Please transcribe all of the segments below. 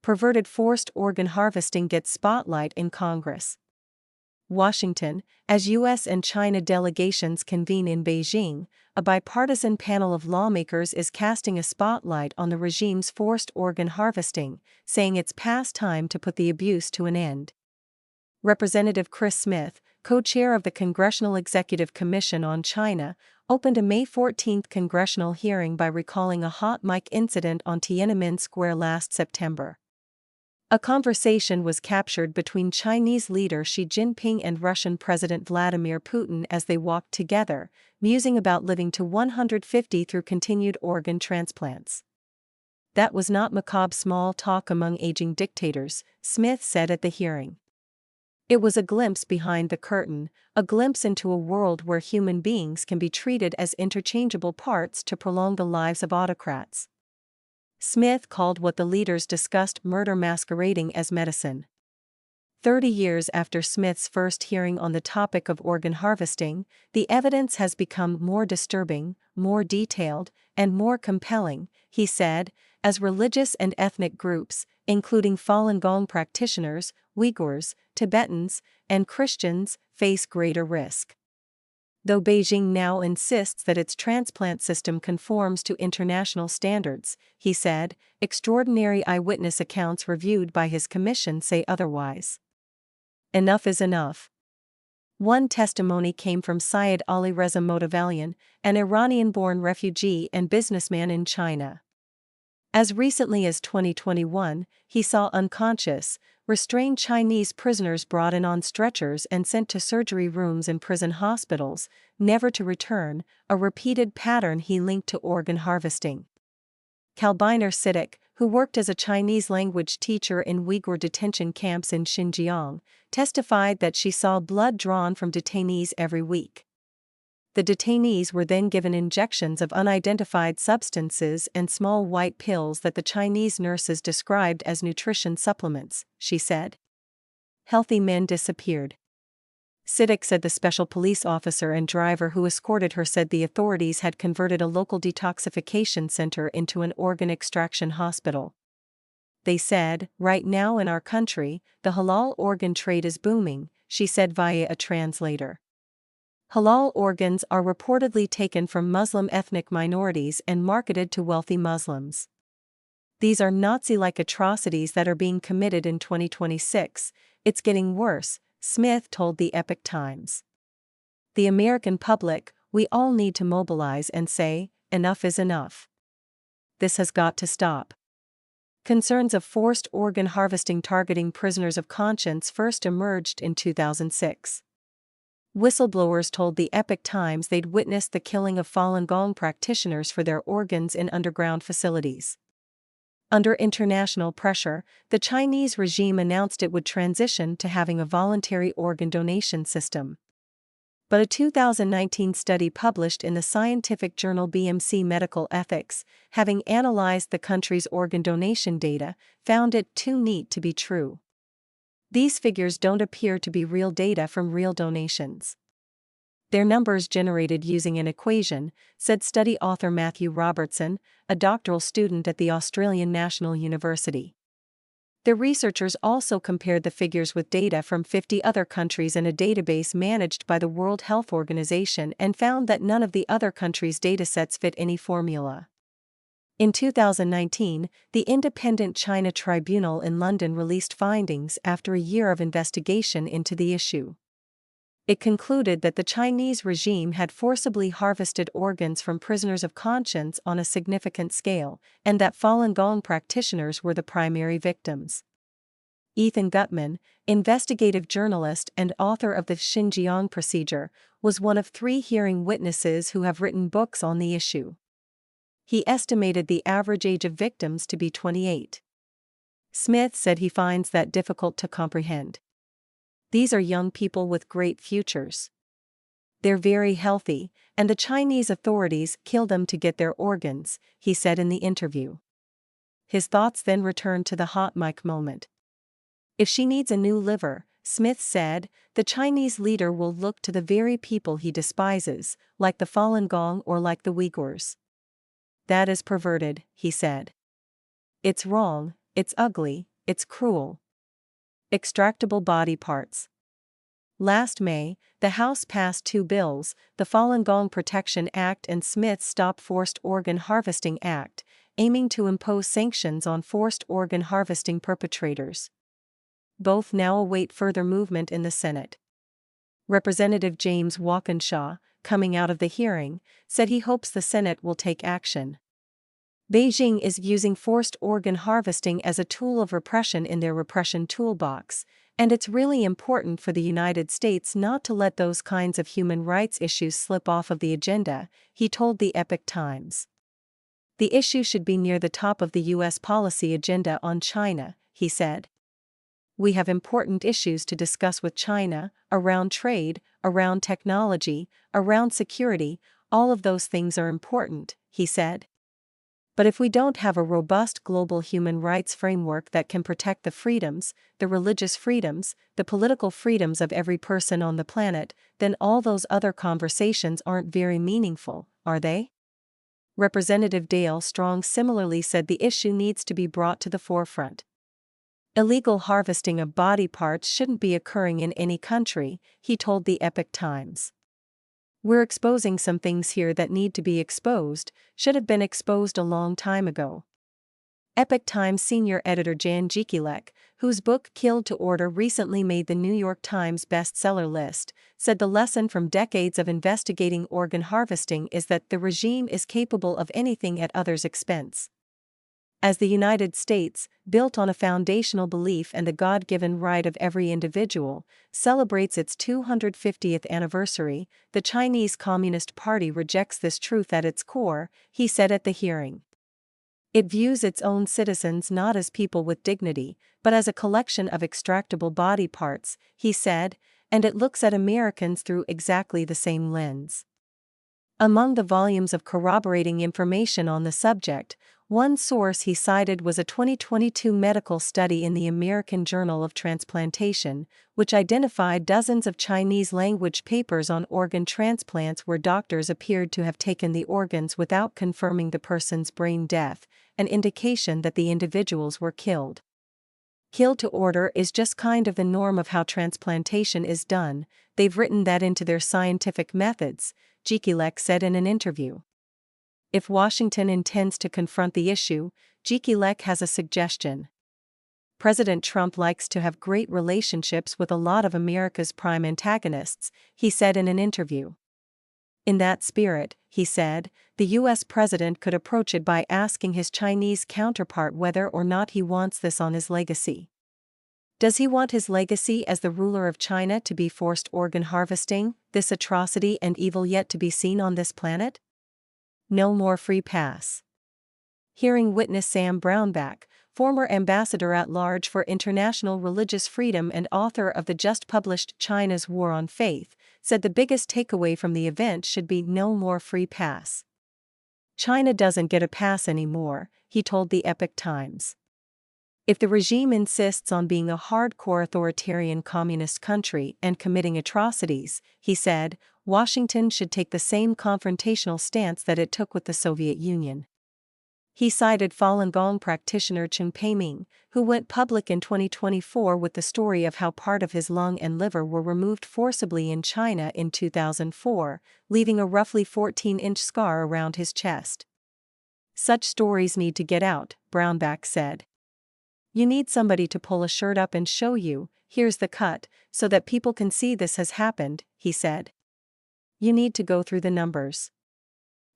Perverted forced organ harvesting gets spotlight in Congress. Washington, as U.S. and China delegations convene in Beijing, a bipartisan panel of lawmakers is casting a spotlight on the regime's forced organ harvesting, saying it's past time to put the abuse to an end. Representative Chris Smith, co-chair of the Congressional Executive Commission on China, opened a May 14 congressional hearing by recalling a hot mic incident on Tiananmen Square last September. A conversation was captured between Chinese leader Xi Jinping and Russian President Vladimir Putin as they walked together, musing about living to 150 through continued organ transplants. That was not macabre small talk among aging dictators, Smith said at the hearing. It was a glimpse behind the curtain, a glimpse into a world where human beings can be treated as interchangeable parts to prolong the lives of autocrats. Smith called what the leaders discussed murder masquerading as medicine. 30 years after Smith's first hearing on the topic of organ harvesting, the evidence has become more disturbing, more detailed, and more compelling, he said, as religious and ethnic groups, including Falun Gong practitioners, Uyghurs, Tibetans, and Christians, face greater risk. Though Beijing now insists that its transplant system conforms to international standards, he said, extraordinary eyewitness accounts reviewed by his commission say otherwise. Enough is enough. One testimony came from Syed Ali Reza Motavalian, an Iranian-born refugee and businessman in China. As recently as 2021, he saw unconscious, restrained Chinese prisoners brought in on stretchers and sent to surgery rooms in prison hospitals, never to return, a repeated pattern he linked to organ harvesting. Kalbiner Siddiq, who worked as a Chinese language teacher in Uyghur detention camps in Xinjiang, testified that she saw blood drawn from detainees every week. The detainees were then given injections of unidentified substances and small white pills that the Chinese nurses described as nutrition supplements, she said. Healthy men disappeared. Siddiq said the special police officer and driver who escorted her said the authorities had converted a local detoxification center into an organ extraction hospital. They said, "Right now in our country, the halal organ trade is booming," she said via a translator. Halal organs are reportedly taken from Muslim ethnic minorities and marketed to wealthy Muslims. These are Nazi-like atrocities that are being committed in 2026. It's getting worse, Smith told the Epoch Times. The American public, we all need to mobilize and say, enough is enough. This has got to stop. Concerns of forced organ harvesting targeting prisoners of conscience first emerged in 2006. Whistleblowers told the Epoch Times they'd witnessed the killing of Falun Gong practitioners for their organs in underground facilities. Under international pressure, the Chinese regime announced it would transition to having a voluntary organ donation system. But a 2019 study published in the scientific journal BMC Medical Ethics, having analyzed the country's organ donation data, found it too neat to be true. These figures don't appear to be real data from real donations. They're numbers generated using an equation, said study author Matthew Robertson, a doctoral student at the Australian National University. The researchers also compared the figures with data from 50 other countries in a database managed by the World Health Organization and found that none of the other countries' datasets fit any formula. In 2019, the Independent China Tribunal in London released findings after a year of investigation into the issue. It concluded that the Chinese regime had forcibly harvested organs from prisoners of conscience on a significant scale, and that Falun Gong practitioners were the primary victims. Ethan Gutman, investigative journalist and author of the Xinjiang Procedure, was one of 3 hearing witnesses who have written books on the issue. He estimated the average age of victims to be 28. Smith said he finds that difficult to comprehend. These are young people with great futures. They're very healthy, and the Chinese authorities kill them to get their organs, he said in the interview. His thoughts then returned to the hot mic moment. If she needs a new liver, Smith said, the Chinese leader will look to the very people he despises, like the Falun Gong or like the Uyghurs. That is perverted, he said. It's wrong, it's ugly, it's cruel. Extractable body parts. Last May, the House passed two bills, the Falun Gong Protection Act and Smith's Stop Forced Organ Harvesting Act, aiming to impose sanctions on forced organ harvesting perpetrators. Both now await further movement in the Senate. Representative James Walkinshaw, coming out of the hearing, said he hopes the Senate will take action. Beijing is using forced organ harvesting as a tool of repression in their repression toolbox, and it's really important for the United States not to let those kinds of human rights issues slip off of the agenda, he told the Epoch Times. The issue should be near the top of the U.S. policy agenda on China, he said. We have important issues to discuss with China, around trade, around technology, around security, all of those things are important, he said. But if we don't have a robust global human rights framework that can protect the freedoms, the religious freedoms, the political freedoms of every person on the planet, then all those other conversations aren't very meaningful, are they? Representative Dale Strong similarly said the issue needs to be brought to the forefront. Illegal harvesting of body parts shouldn't be occurring in any country, he told the Epoch Times. We're exposing some things here that need to be exposed, should have been exposed a long time ago. Epoch Times senior editor Jan Jekielek, whose book Killed to Order recently made the New York Times bestseller list, said the lesson from decades of investigating organ harvesting is that the regime is capable of anything at others' expense. As the United States, built on a foundational belief and the God-given right of every individual, celebrates its 250th anniversary, the Chinese Communist Party rejects this truth at its core, he said at the hearing. It views its own citizens not as people with dignity, but as a collection of extractable body parts, he said, and it looks at Americans through exactly the same lens. Among the volumes of corroborating information on the subject, one source he cited was a 2022 medical study in the American Journal of Transplantation, which identified dozens of Chinese-language papers on organ transplants where doctors appeared to have taken the organs without confirming the person's brain death, an indication that the individuals were killed. Killed to order is just kind of the norm of how transplantation is done, they've written that into their scientific methods, Jekielek said in an interview. If Washington intends to confront the issue, Jekielek has a suggestion. President Trump likes to have great relationships with a lot of America's prime antagonists, he said in an interview. In that spirit, he said, the U.S. president could approach it by asking his Chinese counterpart whether or not he wants this on his legacy. Does he want his legacy as the ruler of China to be forced organ harvesting, this atrocity and evil yet to be seen on this planet? No more free pass. Hearing witness Sam Brownback, former ambassador-at-large for international religious freedom and author of the just-published China's War on Faith, said the biggest takeaway from the event should be no more free pass. China doesn't get a pass anymore, he told the Epoch Times. If the regime insists on being a hardcore authoritarian communist country and committing atrocities, he said, Washington should take the same confrontational stance that it took with the Soviet Union. He cited Falun Gong practitioner Chen Peiming, who went public in 2024 with the story of how part of his lung and liver were removed forcibly in China in 2004, leaving a roughly 14-inch scar around his chest. Such stories need to get out, Brownback said. You need somebody to pull a shirt up and show you, here's the cut, so that people can see this has happened, he said. You need to go through the numbers.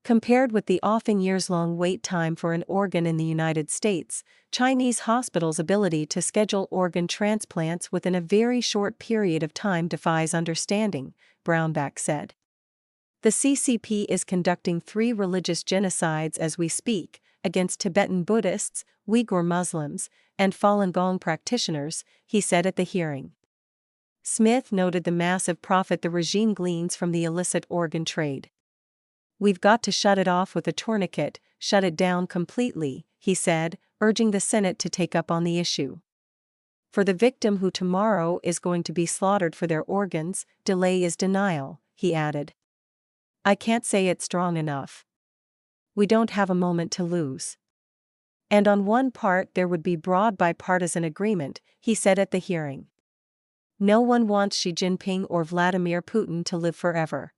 Compared with the often years-long wait time for an organ in the United States, Chinese hospitals' ability to schedule organ transplants within a very short period of time defies understanding, Brownback said. The CCP is conducting 3 religious genocides as we speak, against Tibetan Buddhists, Uyghur Muslims, and Falun Gong practitioners, he said at the hearing. Smith noted the massive profit the regime gleans from the illicit organ trade. We've got to shut it off with a tourniquet, shut it down completely, he said, urging the Senate to take up on the issue. For the victim who tomorrow is going to be slaughtered for their organs, delay is denial, he added. I can't say it strong enough. We don't have a moment to lose. And on one part there would be broad bipartisan agreement, he said at the hearing. No one wants Xi Jinping or Vladimir Putin to live forever.